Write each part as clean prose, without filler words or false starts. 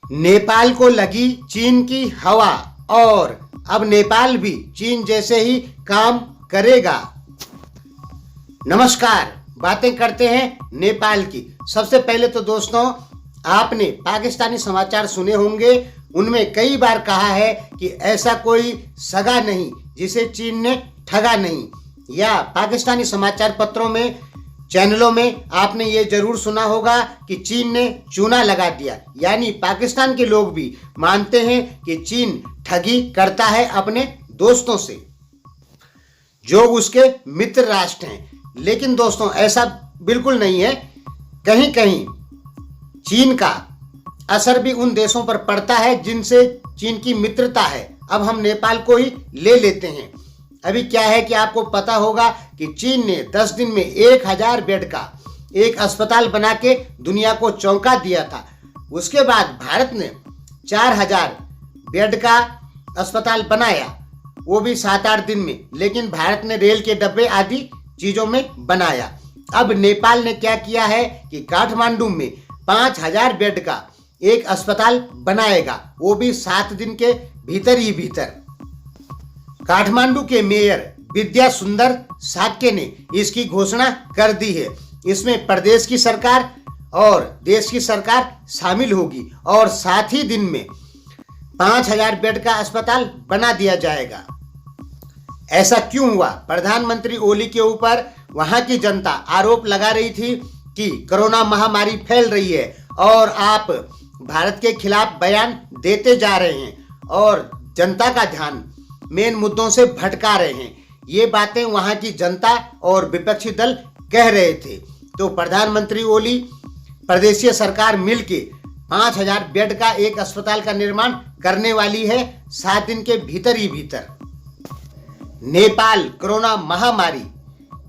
नेपाल को लगी चीन की हवा और अब नेपाल भी चीन जैसे ही काम करेगा। नमस्कार, बातें करते हैं नेपाल की। सबसे पहले तो दोस्तों, आपने पाकिस्तानी समाचार सुने होंगे। उनमें कई बार कहा है कि ऐसा कोई सगा नहीं जिसे चीन ने ठगा नहीं। या पाकिस्तानी समाचार पत्रों में, चैनलों में आपने ये जरूर सुना होगा कि चीन ने चूना लगा दिया। यानी पाकिस्तान के लोग भी मानते हैं कि चीन ठगी करता है अपने दोस्तों से, जो उसके मित्र राष्ट्र हैं। लेकिन दोस्तों, ऐसा बिल्कुल नहीं है। कहीं कहीं चीन का असर भी उन देशों पर पड़ता है जिनसे चीन की मित्रता है। अब हम नेपाल को ही ले लेते हैं। अभी क्या है कि आपको पता होगा कि चीन ने 10 दिन में 1000 बेड का एक अस्पताल बना के दुनिया को चौंका दिया था। उसके बाद भारत ने 4000 बेड का अस्पताल बनाया, वो भी 7-8 दिन में। लेकिन भारत ने रेल के डब्बे आदि चीजों में बनाया। अब नेपाल ने क्या किया है कि काठमांडू में 5000 बेड का एक अस्पताल बनाएगा, वो भी 7 दिन के भीतर ही भीतर। काठमांडू के मेयर विद्या सुंदर साक्य ने इसकी घोषणा कर दी है। इसमें प्रदेश की सरकार और देश की सरकार शामिल होगी और 7 ही दिन में 5000 बेड का अस्पताल बना दिया जाएगा। ऐसा क्यों हुआ? प्रधानमंत्री ओली के ऊपर वहां की जनता आरोप लगा रही थी कि कोरोना महामारी फैल रही है और आप भारत के खिलाफ बयान देते जा रहे हैं और जनता का ध्यान मेन मुद्दों से भटका रहे हैं। ये बातें वहां की जनता और विपक्षी दल कह रहे थे। तो प्रधानमंत्री ओली, प्रदेशीय सरकार मिलके 5000 बेड का एक अस्पताल का निर्माण करने वाली है 7 दिन के भीतर ही भीतर। नेपाल कोरोना महामारी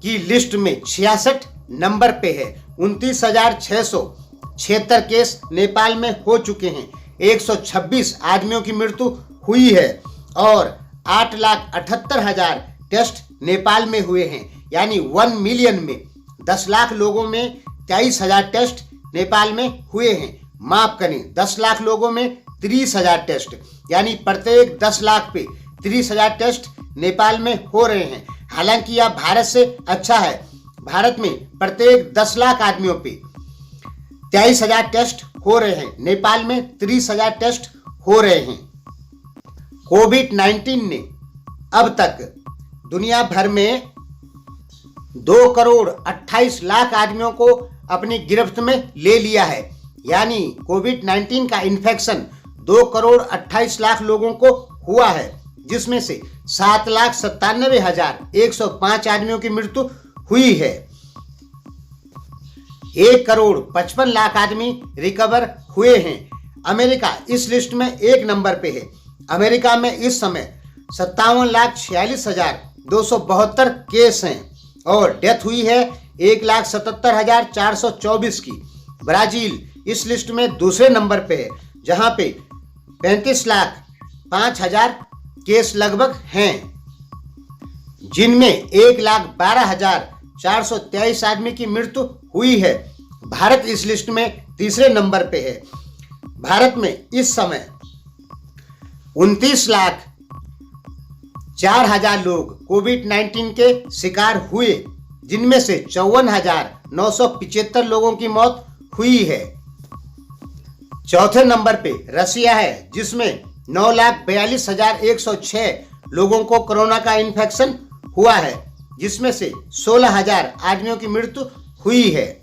की लिस्ट में 66 नंबर पे है। 29,676 केस नेपाल में हो चुके हैं। 126 आदमियों की मृत्यु हुई है और 8,78,000 टेस्ट नेपाल में हुए हैं। यानी 1 मिलियन में 10 लाख लोगों में 23,000 टेस्ट नेपाल में हुए हैं। माफ करें, 10 लाख लोगों में 30,000 टेस्ट, यानी प्रत्येक 10 लाख पे 30,000 टेस्ट नेपाल में हो रहे हैं। हालांकि यह भारत से अच्छा है। भारत में प्रत्येक 10 लाख आदमियों पे 23,000 टेस्ट हो रहे हैं, नेपाल में 30,000 टेस्ट हो रहे हैं। कोविड-19 ने अब तक दुनिया भर में 2,28,00,000 आदमियों को अपनी गिरफ्त में ले लिया है। यानी कोविड-19 का इन्फेक्शन 2,28,00,000 लोगों को हुआ है, जिसमें से 7,97,105 आदमियों की मृत्यु हुई है। 1,55,00,000 आदमी रिकवर हुए हैं। अमेरिका इस लिस्ट में 1 नंबर पे है। अमेरिका में इस समय 57,46,272 केस हैं और डेथ हुई है 1,77,424 की। ब्राजील इस लिस्ट में दूसरे नंबर पे है, जहां पे 35,05,000 केस लगभग हैं, जिनमें 1,12,423 आदमी की मृत्यु हुई है। भारत इस लिस्ट में तीसरे नंबर पे है। भारत में इस समय 29,04,000 लोग कोविड-19 के शिकार हुए, जिनमें से 54,975 लोगों की मौत हुई है। चौथे नंबर पे रसिया है, जिसमें 9,42,106 लोगों को कोरोना का इन्फेक्शन हुआ है, जिसमें से 16,000 आदमियों की मृत्यु हुई है।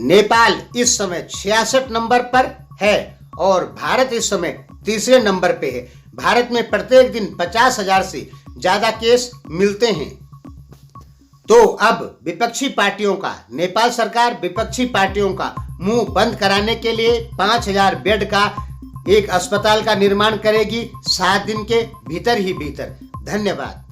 नेपाल इस समय 66 नंबर पर है और भारत इस समय तीसरे नंबर पे है। भारत में प्रत्येक दिन 50,000 से ज्यादा केस मिलते हैं। तो अब विपक्षी पार्टियों का, नेपाल सरकार विपक्षी पार्टियों का मुंह बंद कराने के लिए 5000 बेड का एक अस्पताल का निर्माण करेगी 7 दिन के भीतर ही भीतर। धन्यवाद।